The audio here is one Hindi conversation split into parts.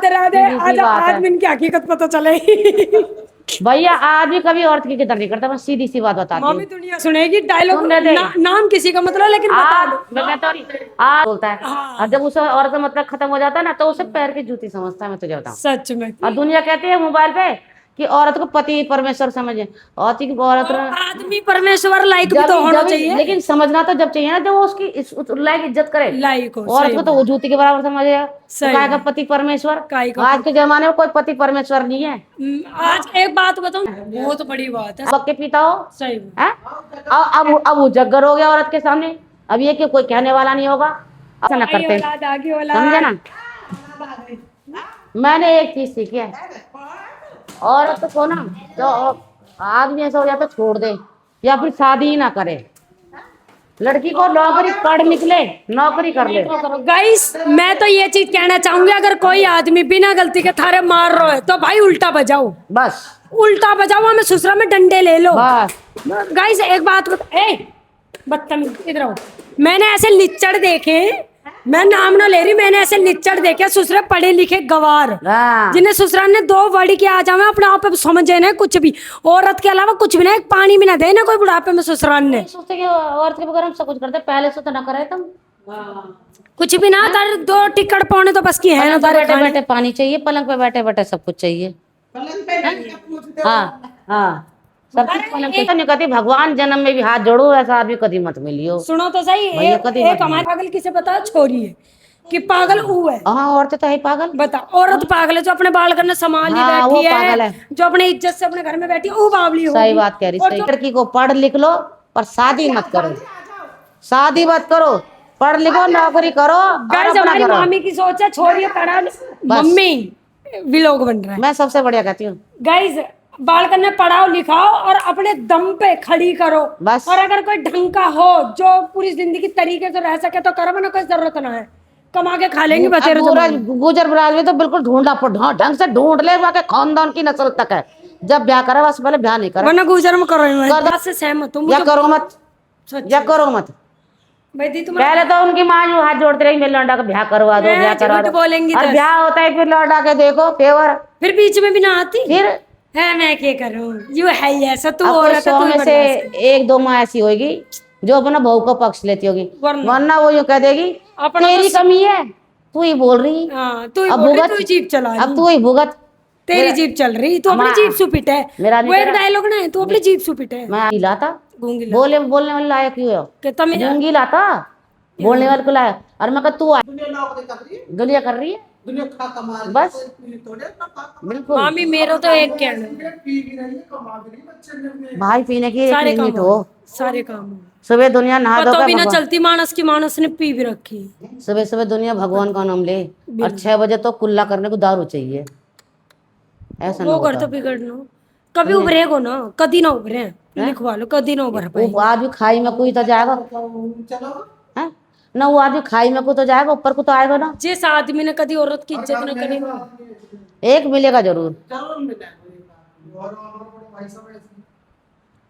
राधे राधे। आज आदमी की हकीकत पता चले। भैया आदमी कभी औरत की कदर नहीं करता, मैं सीधी सी बात बताती मम्मी हूँ। दुनिया सुनेगी डायलॉग, सुन रहे थे? नाम किसी का मतलब, लेकिन बता दो। मैं कहता हूँ बोलता है, हाँ। और जब उसे औरत का मतलब खत्म हो जाता है ना, तो उसे पैर की जूती समझता है, मैं तुझे बताऊँ। सच में। और दुनिया कहती है मोबाइल पे कि औरत को पति परमेश्वर समझे, औरत आदमी परमेश्वर लायक भी तो होना चाहिए। लेकिन समझना तो जब चाहिए ना, जब वो उसकी लायक इज्जत करे। लायक हो, औरत सही को तो वो जूती के बराबर समझेगा, तो सही काय का पति परमेश्वर। काय का आज के जमाने में कोई पति परमेश्वर नहीं है। आज एक बात बताऊं, बहुत बड़ी बात है। पक्के पीता हो सही है? अब उजागर हो गया औरत के सामने। अब ये कि कोई कहने वाला नहीं होगा, ऐसा ना करते, आगे वाला समझे ना। मैंने एक चीज सीखी है, औरत को ना, जो आदमी ऐसा हो जाता छोड़ दे, या फिर शादी ही ना करे। लड़की को नौकरी पढ़ निकले, नौकरी कर ले। गाइस, मैं तो ये चीज कहना चाहूंगी, अगर कोई आदमी बिना गलती के थारे मार रहा है तो भाई उल्टा बजाओ, बस उल्टा बजाओ, हमें ससुरा में डंडे ले लो। बस। गाइस एक बात बता, बदतमीज इधर आओ। मैंने ऐसे लिच्चड़ देखे, मैं नाम ना ले रही, मैंने ऐसे लिच्चड़ देखे ससुरे पढ़े लिखे गवार, हाँ। जिन्हें ससुरा ने दो वर्ड के आ जावे अपने आप पे समझे ना, कुछ भी औरत के अलावा कुछ भी ना, एक पानी भी ना दे ना कोई बुढ़ापे में ससुराल ने। सोचते कि औरत के बगैर हम सब कुछ करते, पहले से तो ना करे तुम। कुछ भी ना तार, दो टिकट पाने तो बस की है ना, तारे बैठे बैठे पानी चाहिए, पलंग पे बैठे बैठे सब कुछ चाहिए। हाँ हाँ, सब कुछ पलंग पे। नहीं कहती भगवान जन्म में भी हाथ जोड़ो, ऐसा आदमी कभी मत मिलियो। सुनो तो सही, एक हमारे पागल किसे पता, छोरी है कि पागल ऊ है। हाँ, औरतें तो है पागल। बता, औरत पागल है जो अपने बाल करने संभाली हाँ, बैठी वो पागल है, जो अपने इज्जत से अपने घर में बैठी है, वो बावली होगी। सही बात कह रही, सही। लड़की को पढ़ लिख लो, पर शादी मत करो, शादी मत करो, पढ़ लिखो, नौकरी करो। गाइस हमारी मामी की सोच है, छोरी पढ़ा, मम्मी विलोग बन रहा है। मैं सबसे बढ़िया कहती हूँ गाइस, बाल करने पढ़ाओ लिखाओ और अपने दम पे खड़ी करो बस। और अगर कोई ढंग का हो जो पूरी जिंदगी तरीके से रह सके तो करो, ना कोई जरूरत ना है, कमा के खा लेंगे बतेरे। गुजर बराज में तो बिल्कुल ढूंढना पड़, ढंग से ढूंढ ले, वहाँ के खानदान की नस्ल तक है। जब ब्याह करे बस, पहले ब्याह नहीं करे, वरना गुजर में करो, से सहमत हूँ, या करो मत, या करो मत। पहले तो उनकी माँ जो हाथ जोड़ते रही, मेरे लौंडा का ब्याह करवा दो, ब्याह करवा दो, बोलेंगी, और ब्याह होता है फिर लौंडा के देखो फेवर, फिर बीच में भी ना आती फिर है, मैं क्या करूं, यू है ऐसा तू, और औरत है, 100 तू में से 1-2 माँ ऐसी होगी जो अपना बहू को पक्ष लेती होगी, वरना वो यूं कह देगी तेरी कमी है, तू ही बोल रही, अब भुगत, तू जीप चला, अब तू ही भुगत, तेरी जीप चल रही, तू अपनी जीप सुपिट है। वो एक डायलॉग ना है, तू अपनी जीप सुपिट है। मैं लाता बोलने वाले लायक क्यों हो, गूंगी लाता बोलने वाले को लाया, और मैं तू दुनिया कर रही है, बस बिल्कुल। मामी मेरा तो एक कहना, भाई पीने की एक लिमिट हो, सारे काम सुबह दुनिया नहा धो तो बिना चलती मानस की, मानस ने पी भी रखी, सुबह सुबह दुनिया भगवान का नाम ले, और 6 बजे तो कुल्ला करने को दारू चाहिए, ऐसा वो कर तो बिगड़ना, कभी उभरे को ना, कदी ना उभरे, लिखवा लो, कदी ना उभर पाए। वो आदमी खाई में कोई तो जाएगा ना, वो आदमी खाई में कोई तो जाएगा, ऊपर को तो आएगा ना। जिस आदमी ने कदी औरत की इज्जत न करी, एक मिलेगा जरूर।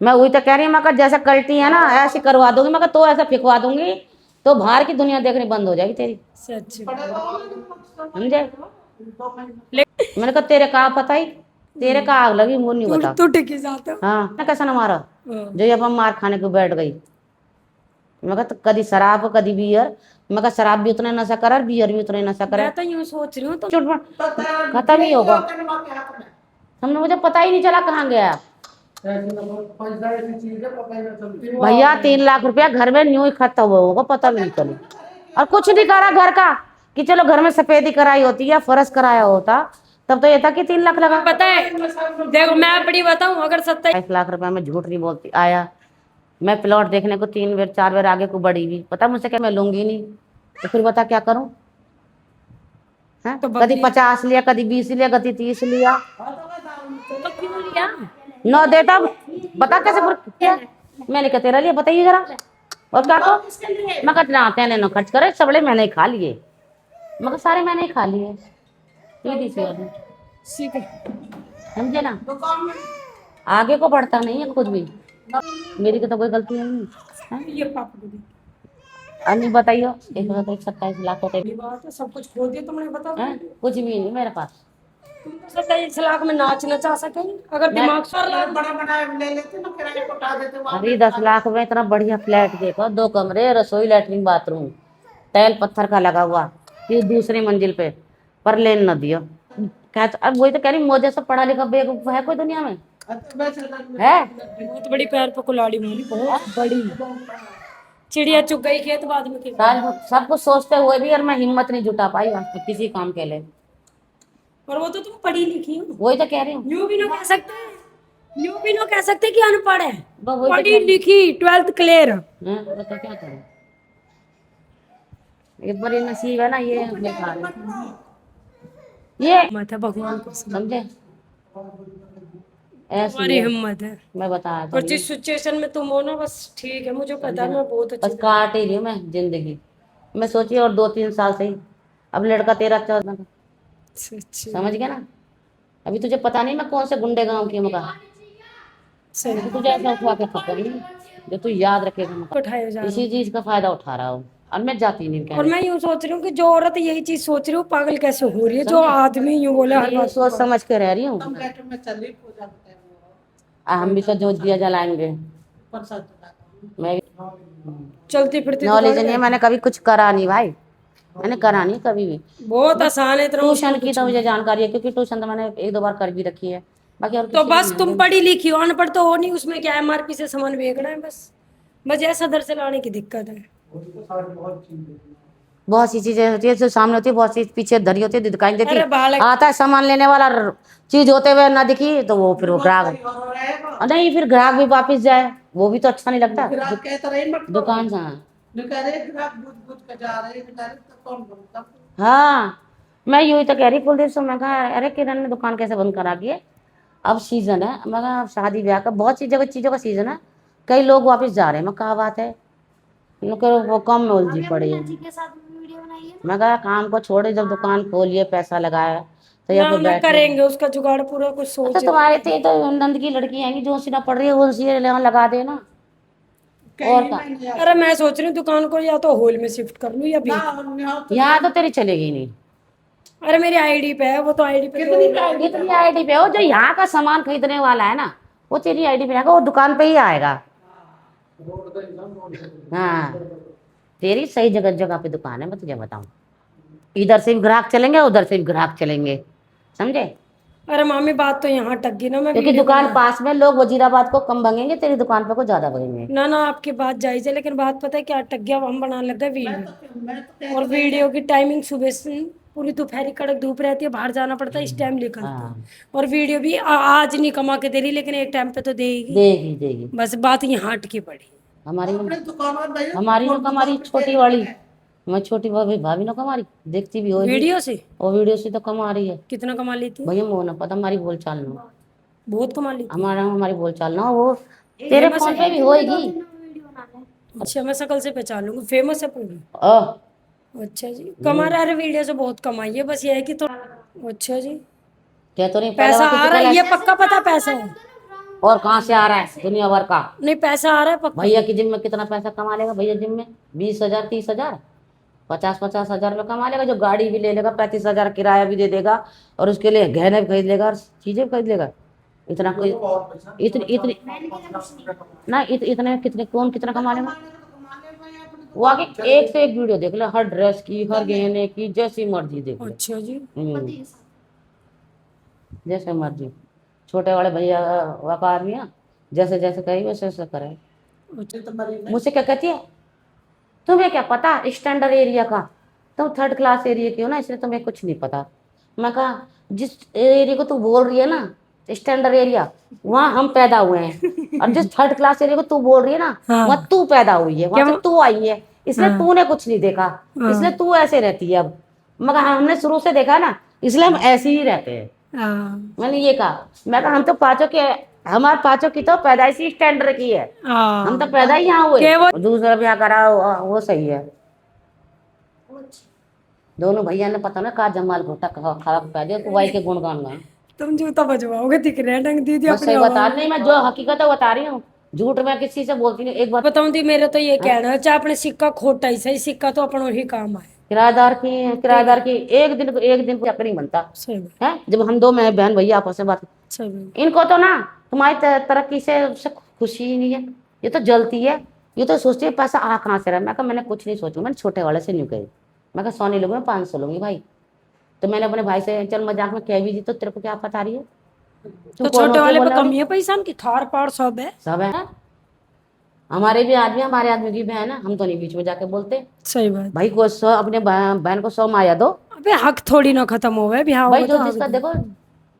मैं वही तो कह रही हूँ, मैं जैसा कल्टी है ना ऐसी करवा दूंगी, मैं तो ऐसा फिकवा दूंगी तो बाहर की दुनिया देखनी बंद हो जाएगी तेरी, सच समझे। मैंने कहा तेरे कहा पता ही, तेरे का आग लगी मुझे नहीं बता, तू टिकी जाता। हाँ, कैसा ना मारा जो ये अपन मार खाने को बैठ गई। मैं तो कदी शराब कदी बियर, मैं कहा शराब भी उतना नशा करे, बियर भी उतना नशा करे। मैं तो यूं सोच रही हूँ तो खत्म ही होगा, हमने मुझे पता ही नहीं चला कहाँ गया। भैया 3 लाख रुपया घर में न्यू इकट्ठा हुआ होगा, पता भी नहीं चली, और कुछ नहीं करा घर का, कि चलो घर में सफेदी कराई होती या फर्श कराया होता, तब तो ये था कि 3 लाख लगा। पता है देखो मैं अपनी बताऊं, अगर 27 लाख रुपया में झूठ नहीं बोलती, आया मैं प्लॉट देखने को 3 बार 4 बार आगे को बढ़ी हुई, पता मुझसे क्या मैं लूंगी नहीं, तो फिर बता क्या करूं, है तो कभी 50 लिया, कभी 20 लिया, कभी 30 लिया, तो क्यों लिया न देता, बता कैसे किया मैंने, क्या तेरा लिया बताइए जरा, और क्या को मैं कहते आते हैं खर्च करे, सबड़े मैंने ही खा लिए, मगर सारे मैंने ही खा लिए, समझे ना, आगे को बढ़ता नहीं है खुद भी, मेरी तो कोई गलती नहीं है। अन्नी बताइयो, 1,27 लाख होते ये बात है, सब कुछ खो दिया तुमने, बताओ। हैं, कुछ भी नहीं मेरे पास। तुम तो 27 लाख में नाच नचा सके अगर मैं दिमाग से। बड़ा बड़ा ले लेते ना, किराए को उठा देते वहां अरे 10 लाख में इतना बढ़िया फ्लैट देखो, 2 कमरे, रसोई, लैट्रिन, बाथरूम, टाइल पत्थर का लगा हुआ, फिर दूसरी मंजिल पे, पर लेन न दियो। क्या अब वही तो कह रही, मुझे से पढ़ा लिखा बेवकूफ है कोई दुनिया में? है? बहुत बड़ी पैर पे कुल्हाड़ी मारी, बहुत बड़ी। चिड़िया चुग गई खेत बाद में सब कुछ सोचते हुए भी यार मैं हिम्मत नहीं जुटा पाई वहां पे किसी काम के लिए। और वो तो तुम पढ़ी लिखी हो, वही तो कह रही हूँ। यूं भी ना कह सकते, यूं भी ना कह सकते कि अनपढ़ है। वही तो कह पढ़ी रही हूँ। लिखी, 12th क्लियर। हैं? बता क्या करूं? ये बड़ी नसीब है ना, ये बेकार है ये, मत है भगवान को, समझे? ऐसी तुम्हारी है, हिम्मत है। मैं बताया और तो जिस सिचुएशन में तुम हो ना, बस ठीक है, मुझे पता है, मैं बहुत अच्छी। बस काट ही रही हूँ मैं जिंदगी। मैं सोची और 2-3 साल से ही, अब लड़का 13-14 का, सच्ची समझ गया ना? अभी तुझे पता नहीं मैं कौन से गुंडे गांव की हूँ मका, सही तो तुझे ऐसा उठवा के थप्पड़ नहीं जो तू याद रखेगा मका। उठाए जा रहा इसी हूँ। चीज का फायदा उठा रहा हूँ और मैं जाती नहीं और कहने। मैं यूं सोच रही हूँ कि जो औरत यही चीज सोच रही हूँ, पागल कैसे हो रही है, जो समझे? आदमी यूं बोले मैं हर ये बात सोच समझ के रह रही हूँ। में चली पूजा करते हैं हम भी तो जोत दिया जलाएंगे। प्रसाद। मैं चलती फिरती नॉलेज दुकान नहीं है, बैठी। मैंने कभी कुछ करा नहीं भाई, मैंने करा नहीं कभी भी। बहुत आसान है, इतना ट्यूशन मुश्किल की कुछ तो नहीं। मुझे जानकारी है, क्योंकि ट्यूशन तो मैंने 1-2 बार कर भी रखी है, बाकी और तो किसी बस की तुम नहीं। पढ़ी लिखी हो, अनपढ़ तो हो नहीं, उसमें क्या है, एमआरपी से सामान बेचना है बस। बस ऐसा दर से लाने की दिक्कत है। बहुत सी चीजें होती है जो सामने होती है, बहुत सी पीछे धरी होती है, दिखाई नहीं अरे देती। बालक, आता है सामान लेने वाला, चीज होते हुए ना दिखी तो वो फिर वो ग्राहक, और नहीं फिर ग्राहक भी वापिस जाए, वो भी तो अच्छा नहीं लगता। ग्राहक कहता रहे मत दुकान से, ग्राहक बुझ बुझ के जा रहे हैं, तो कौन बोलता? हाँ मैं यूं ही तो कह रही कुलदीप से, मैं कहा अरे किरण ने दुकान कैसे बंद करा दी है, अब सीजन है, मैं कहा अब शादी ब्याह का बहुत चीजों का सीजन है, कई लोग वापस जा रहे हैं, मैं कहा बात है, मैं कहा वो कम में उलझी पड़ी है। मैं कहा काम को छोड़े, जब दुकान खोलिए पैसा लगाया तो यहाँ ना पे ना बैठे। करेंगे उसका जुगाड़ पूरा, कुछ अच्छा सोचे। तुम्हारे थे तो नंद की लड़की आएंगी जो सीना पड़ रही है, वो सी लगा देना। और का अरे मैं सोच रही हूँ दुकान को या तो हॉल में शिफ्ट कर लूँ या भी। यहाँ तो तेरी चलेगी नहीं। अरे मेरी आईडी पे है, वो तो आईडी पे इतनी आईडी पे हो, जो यहाँ का सामान खरीदने वाला है ना, वो तेरी आईडी पे आएगा, वो दुकान पे ही आएगा। हाँ तेरी सही जगह जगह पे दुकान है, मैं तुझे बताऊं, इधर से भी ग्राहक चलेंगे, उधर से भी ग्राहक चलेंगे, समझे? अरे मामी बात तो यहाँ टक गई ना, मैं क्योंकि वीडियो दुकान पास में, लोग वजीराबाद को कम भगेंगे, तेरी दुकान पे को ज्यादा भगेंगे। ना ना आपकी बात जायज है, लेकिन बात पता है क्या अटक गया, हम बनाने लग गए वीडियो, और वीडियो की टाइमिंग सुबह से पूरी दोपहरी कड़क धूप रहती है, बाहर जाना पड़ता है, इस टाइम निकलता है। हाँ और वीडियो भी आज नहीं कमा के दे रही, लेकिन एक टाइम पे तो देगी। देगी देगी। बस बात यहाँ अटकी पड़ी। हमारी दुकान और भैया हमारी नो कमारी छोटी वाली, मैं छोटी भाभी भाभी नो कमारी, देखती भी होगी वीडियो से और वीडियो से तो कमा रही है। कितना कमा लेती है? भैया वो ना पता, हमारी बोल चाल ना, बहुत कमा लेती हमारी बोल चाल ना, वो तेरे फोन पे भी होएगी। है। अच्छा मैं शक्ल से पहचान लूंगी, फेमस है पूरी। अच्छा जी, कमा रहा है, वीडियो से बहुत कमाई है, बस ये है कि तो। अच्छा जी, क्या तो नहीं पहले पैसा बाकी आ तो रहा है, कल ये पक्का पता पैसा है। और कहाँ से आ रहा है दुनिया भर का। नहीं पैसा आ रहा है पक्का। भैया की जिम में कितना पैसा कमा लेगा, भैया जिम में 20,000 30,000 50,000 में कमा लेगा, जो गाड़ी भी ले लेगा, 35,000 किराया भी दे देगा, और उसके लिए गहने भी खरीद लेगा और चीजें भी खरीद लेगा। इतना कोई इतनी इतनी ना इतने कितने कौन कितना कमा लेगा? वो आगे एक से एक वीडियो देख ले, हर ड्रेस की, हर गहने की, जैसी मर्जी देख ले। अच्छा जी, जैसे मर्जी, छोटे वाले भैया व्यापार में जैसे जैसे कही वैसे वैसे करे। मुझसे क्या कहती है, तुम्हें क्या पता स्टैंडर्ड एरिया का, तुम 3rd क्लास एरिया की हो ना, इसलिए तुम्हें कुछ नहीं पता। मैं कहा जिस एरिया को तू बोल रही है ना स्टैंडर्ड एरिया, वहाँ हम पैदा हुए हैं, और जिस 3rd क्लास एरिया को तू बोल रही है ना, हाँ। वहाँ तू पैदा हुई है, वहां से तू आई है, इसलिए हाँ। तूने कुछ नहीं देखा, इसलिए तू ऐसे रहती है अब। मगर हमने शुरू से देखा ना, इसलिए हम ऐसे ही रहते हैं। मैंने ये कहा, मैं कहा हम तो पांचों के, हमारे पांचों की तो पैदाइशी स्टैंडर्ड की है, हम तो पैदा ही यहाँ हुए। और दूसरा ब्याह करा वो सही है। दोनों भैया ने पता ना कहा जमाल घोटा खराब पै दिया, कुवाई के गुणगान गाए। तुम जूता बजवाओगे, दिख रहे हैं, डंग दीदी बस अपनी सही बता आवाज। नहीं, मैं जो हकीकत है बता रही हूँ, झूठ मैं किसी से बोलती नहीं। एक बात बताऊं दी, मेरा तो ये कहना है, चाहे अपने सिक्का खोटा ही सही, सिक्का तो अपन ही काम आए। किराएदार की एक दिन को चक्कर नहीं बनता सही बात, है। जब हम दो मैं बहन भैया आपस में बात, सही बात। इनको तो ना तुम्हारी तरक्की से खुशी ही नहीं है। ये तो जलती है, ये तो सोचती है पैसा आ कहाँ से रहा है। मैं कहा मैंने कुछ नहीं सोचू, मैंने छोटे वाले से नहीं कही। मैं कहा 100 नहीं लूंगी, मैं 500 लूंगी भाई। तो मैंने अपने भाई से चल मजाक में कह भी दी, तो तेरे को क्या पता रही है तो छोटे वाले पे कमी है पैसा की, थार पार सब है। सब है। हमारे भी आदमी, हमारे आदमी की बहन है, हम तो नहीं बीच में जाके बोलते। सही बात। भाई को 100, अपने बहन को 100 माया दो अबे हक थोड़ी ना खत्म हो गए ब्याह भाई। होगा जो तो हक जिसका दो। देखो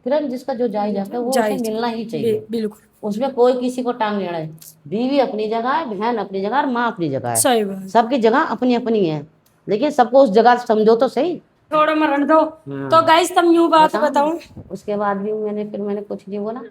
किरण, जिसका जो जायज है वो उसे जायज, मिलना ही चाहिए। बिल्कुल उसमें कोई किसी को टांग नहीं अड़ाए। बीवी अपनी जगह है, बहन अपनी जगह और माँ अपनी जगह है। सही बात। सबकी जगह अपनी अपनी है, लेकिन सबको उस जगह समझो तो सही। थोड़ा मरण दो। हाँ। तो गाइस तुम यूं बात बताऊं? बताऊं उसके बाद भी मैंने कुछ नहीं बोला,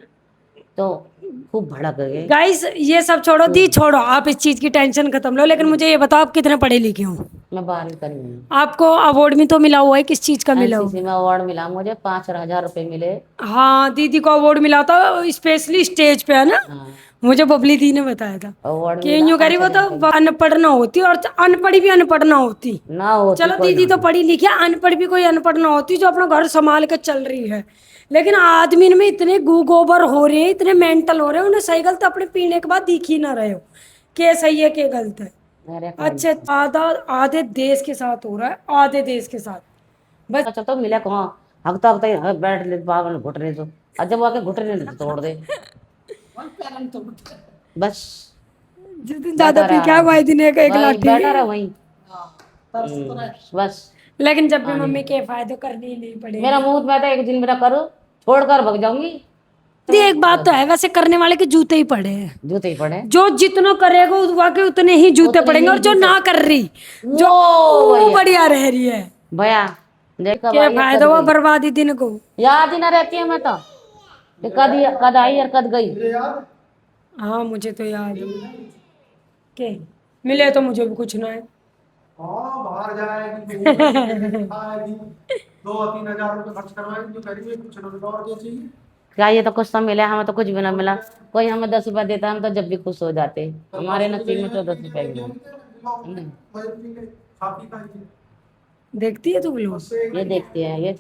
तो खूब भड़क गए। गाइस, ये सब छोड़ो दी, छोड़ो आप इस चीज की टेंशन खत्म लो, लेकिन मुझे ये बताओ आप कितने पढ़े लिखे हो? मैं 12वीं करी हूँ। आपको अवार्ड भी तो मिला हुआ है, किस चीज का मिला हुआ? एनसीसी में अवार्ड मिला मुझे, 5,000 रुपए मिले। हाँ, दीदी को अवार्ड मिला था स्पेशली स्टेज पे, है ना? हाँ, मुझे बबली दी ने बताया था अवार्ड कि मिला यूं करी वो 5,000 तो अनपढ़ ना होती, और अनपढ़ी भी अनपढ़ ना होती। ना होती चलो कोई दीदी ना। तो पढ़ी लिखी है, अनपढ़ भी कोई अनपढ़ ना होती जो अपना घर संभाल के चल रही है। लेकिन आदमी में इतने गू गोबर हो रहे हैं, इतने मेंटल हो रहे हैं, उन्हें सही गलत अपने पीने के बाद दिख ही ना रहे हो के सही है के गलत है। मेरे अच्छे आधा आधे देश के साथ हो रहा है, आधे देश के साथ बस। अच्छा तो मिला कहाँ? हकता हकता बैठ ले बाबा घुटने तो, और जब आके घुटने तोड़ दे वन पैरन तो उठ गए। बस। जिस दिन ज्यादा बैठा पी रहा क्या आराम भाई से। दिन एक वहीं लाठी। बैठा रहा वहीं। हाँ, तरस तो रहे। बस। लेकिन जब भी मम्मी के फायदे करने ही नहीं पड़े। मेरा मुंह मैं तो एक दिन मेरा करो छोड़कर भग जाऊंगी। दी, एक बात तो है, वैसे करने वाले के जूते ही पड़े हैं। जूते ही पड़े। जो जितना करेगा वाके उतने ही जूते उतने पड़ेंगे, ही और जो जूते। ना कर रही जो वो वो बढ़िया। बढ़िया रह रही है। भैया देख कब क्या आई और फायदा कब हुआ गई। बर्बादी दिन को। याद ही ना रहती है मैं तो कि कद आई और कद गई। मुझे याद हाँ मुझे तो याद है के मिले तो मुझे भी कुछ ना है। हाँ, बाहर जाएगी, घूमेगी, खाएगी, 2-3 हजार रुपये खर्च करवाएगी, जो करेंगे कुछ ना कुछ और क्या चाहिए। क्या ये तो कुछ तो मिला, हमें तो कुछ भी ना मिला। कोई हमें 10 रुपए देता हम तो जब भी खुश हो जाते। हमारे नसीब में तो 10 रुपए भी नहीं। खा पी खाएगी। देखती है तू लोग। उससे ये देखते हैं ये